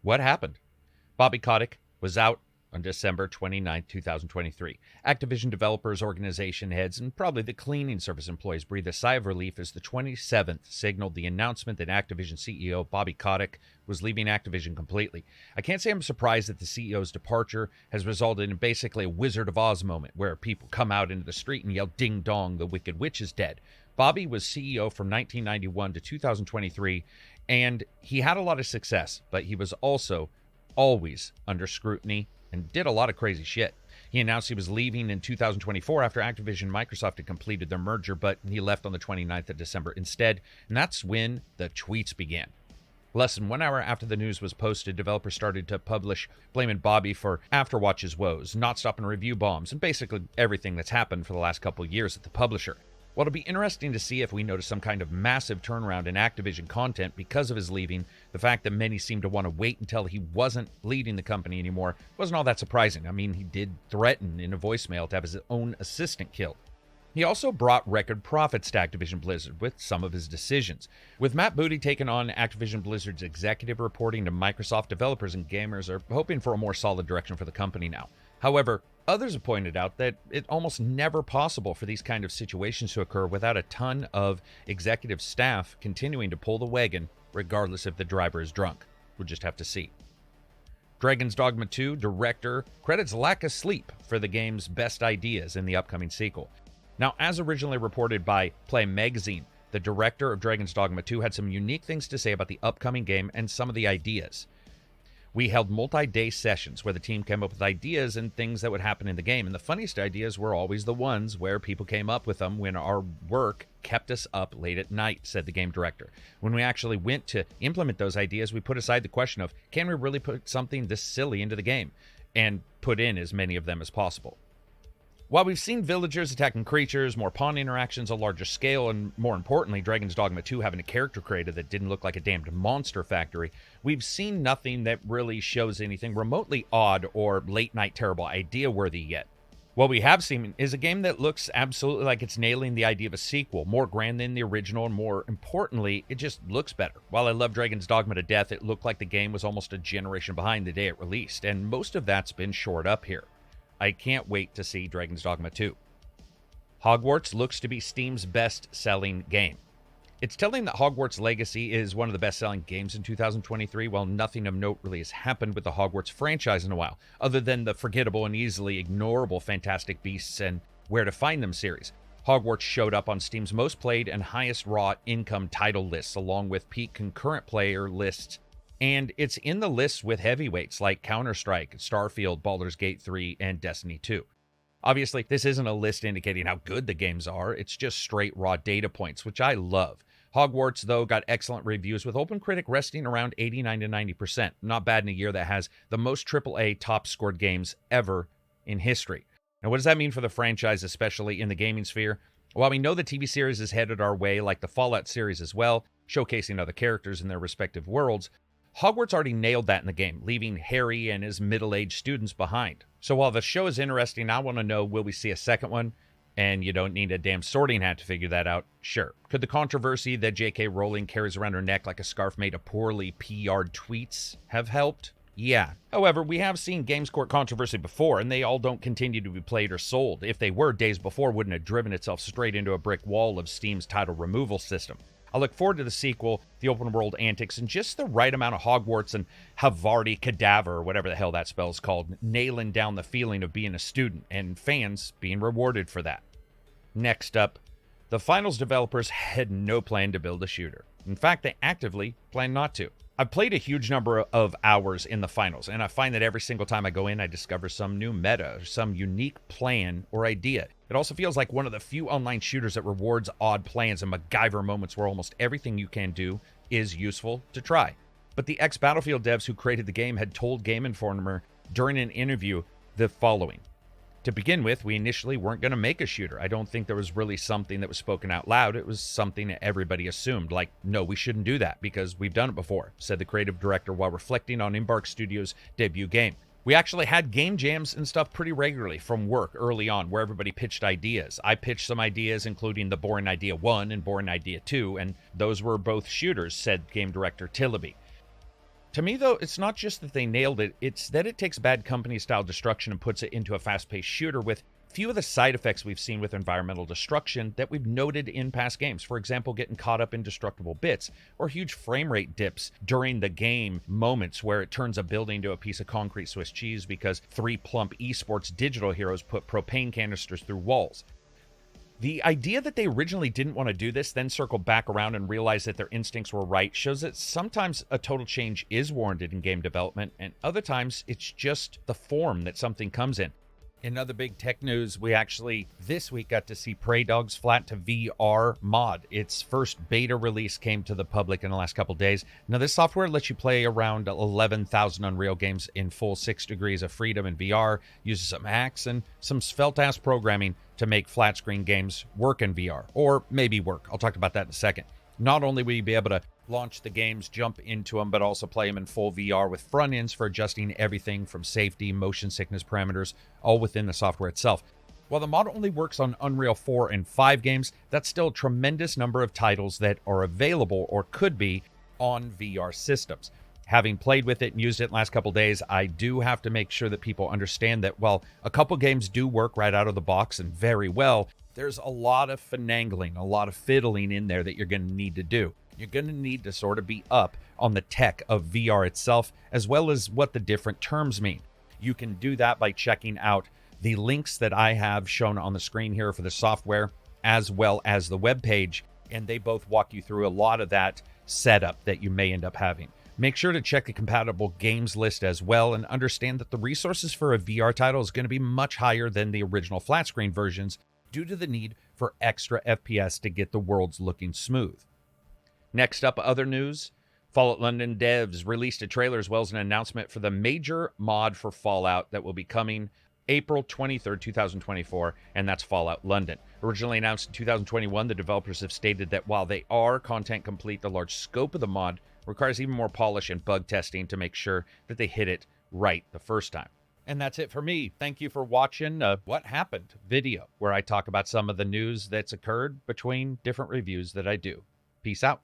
What happened? Bobby Kotick was out on December 29, 2023. Activision developers, organization heads, and probably the cleaning service employees breathed a sigh of relief as the 27th signaled the announcement that Activision CEO Bobby Kotick was leaving Activision completely. I can't say I'm surprised that the CEO's departure has resulted in basically a Wizard of Oz moment where people come out into the street and yell, "Ding dong, the Wicked Witch is dead." Bobby was CEO from 1991 to 2023, and he had a lot of success, but he was also always under scrutiny and did a lot of crazy shit. He announced he was leaving in 2024 after Activision and Microsoft had completed their merger, but he left on the 29th of December instead, and that's when the tweets began. Less than 1 hour after the news was posted, developers started to publish blaming Bobby for Afterwatch's woes, not stopping review bombs, and basically everything that's happened for the last couple of years at the publisher. Well, it'll be interesting to see if we notice some kind of massive turnaround in Activision content because of his leaving. The fact that many seem to want to wait until he wasn't leading the company anymore wasn't all that surprising. I mean, he did threaten in a voicemail to have his own assistant killed. He also brought record profits to Activision Blizzard with some of his decisions. With Matt Booty taking on Activision Blizzard's executive reporting to Microsoft, developers and gamers are hoping for a more solid direction for the company now. However, others have pointed out that it's almost never possible for these kind of situations to occur without a ton of executive staff continuing to pull the wagon, regardless if the driver is drunk. We'll just have to see. Dragon's Dogma 2 director credits lack of sleep for the game's best ideas in the upcoming sequel. Now, as originally reported by Play Magazine, the director of Dragon's Dogma 2 had some unique things to say about the upcoming game and some of the ideas. We held multi-day sessions where the team came up with ideas and things that would happen in the game, and the funniest ideas were always the ones where people came up with them when our work kept us up late at night, said the game director. When we actually went to implement those ideas, we put aside the question of, can we really put something this silly into the game, and put in as many of them as possible. While we've seen villagers attacking creatures, more pawn interactions on a larger scale, and more importantly, Dragon's Dogma 2 having a character created that didn't look like a damned monster factory, we've seen nothing that really shows anything remotely odd or late-night terrible idea-worthy yet. What we have seen is a game that looks absolutely like it's nailing the idea of a sequel, more grand than the original, and more importantly, it just looks better. While I love Dragon's Dogma to death, it looked like the game was almost a generation behind the day it released, and most of that's been shored up here. I can't wait to see Dragon's Dogma 2. Hogwarts looks to be Steam's best-selling game. It's telling that Hogwarts Legacy is one of the best-selling games in 2023, while nothing of note really has happened with the Hogwarts franchise in a while, other than the forgettable and easily ignorable Fantastic Beasts and Where to Find Them series. Hogwarts showed up on Steam's most played and highest raw income title lists, along with peak concurrent player lists, and it's in the lists with heavyweights like Counter-Strike, Starfield, Baldur's Gate 3, and Destiny 2. Obviously, this isn't a list indicating how good the games are, it's just straight raw data points, which I love. Hogwarts, though, got excellent reviews, with OpenCritic resting around 89 to 90%. Not bad in a year that has the most AAA top-scored games ever in history. Now, what does that mean for the franchise, especially in the gaming sphere? While we know the TV series is headed our way, like the Fallout series as well, showcasing other characters in their respective worlds, Hogwarts already nailed that in the game, leaving Harry and his middle-aged students behind. So while the show is interesting, I want to know, will we see a second one? And you don't need a damn sorting hat to figure that out. Sure. Could the controversy that J.K. Rowling carries around her neck like a scarf made of poorly PR'd tweets have helped? Yeah. However, we have seen Games Court controversy before, and they all don't continue to be played or sold. If they were, days before wouldn't have driven itself straight into a brick wall of Steam's title removal system. I look forward to the sequel, the open-world antics, and just the right amount of Hogwarts and Havarti Cadaver, or whatever the hell that spell's called, nailing down the feeling of being a student, and fans being rewarded for that. Next up, the Finals developers had no plan to build a shooter. In fact, they actively plan not to. I've played a huge number of hours in the Finals, and I find that every single time I go in, I discover some new meta, or some unique plan or idea. It also feels like one of the few online shooters that rewards odd plans and MacGyver moments where almost everything you can do is useful to try. But the ex-Battlefield devs who created the game had told Game Informer during an interview the following. To begin with, we initially weren't going to make a shooter. I don't think there was really something that was spoken out loud. It was something that everybody assumed, like, no, we shouldn't do that because we've done it before, said the creative director while reflecting on Embark Studios' debut game. We actually had game jams and stuff pretty regularly from work early on where everybody pitched ideas. I pitched some ideas, including the Boring Idea 1 and Boring Idea 2, and those were both shooters, said game director Tillaby. To me, though, it's not just that they nailed it, it's that it takes bad company-style destruction and puts it into a fast-paced shooter with few of the side effects we've seen with environmental destruction that we've noted in past games. For example, getting caught up in destructible bits, or huge frame rate dips during the game moments where it turns a building to a piece of concrete Swiss cheese because 3 plump esports digital heroes put propane canisters through walls. The idea that they originally didn't want to do this, then circled back around and realized that their instincts were right, shows that sometimes a total change is warranted in game development, and other times it's just the form that something comes in. In other big tech news, we actually this week got to see Praydog's Flat to VR mod. Its first beta release came to the public in the last couple days. Now, this software lets you play around 11,000 Unreal games in full 6 degrees of freedom in VR, uses some hacks and some svelte-ass programming to make flat screen games work in VR, or maybe work. I'll talk about that in a second. Not only will you be able to launch the games, jump into them, but also play them in full VR with front ends for adjusting everything from safety, motion sickness parameters, all within the software itself. While the mod only works on Unreal 4 and 5 games, that's still a tremendous number of titles that are available or could be on VR systems. Having played with it and used it last couple days, I do have to make sure that people understand that while a couple games do work right out of the box and very well, there's a lot of finagling, a lot of fiddling in there that you're going to need to do. You're going to need to sort of be up on the tech of VR itself, as well as what the different terms mean. You can do that by checking out the links that I have shown on the screen here for the software, as well as the webpage, and they both walk you through a lot of that setup that you may end up having. Make sure to check the compatible games list as well, and understand that the resources for a VR title is going to be much higher than the original flat screen versions due to the need for extra FPS to get the worlds looking smooth. Next up, other news. Fallout London devs released a trailer as well as an announcement for the major mod for Fallout that will be coming April 23rd, 2024, and that's Fallout London. Originally announced in 2021, the developers have stated that while they are content complete, the large scope of the mod requires even more polish and bug testing to make sure that they hit it right the first time. And that's it for me. Thank you for watching What Happened video, where I talk about some of the news that's occurred between different reviews that I do. Peace out.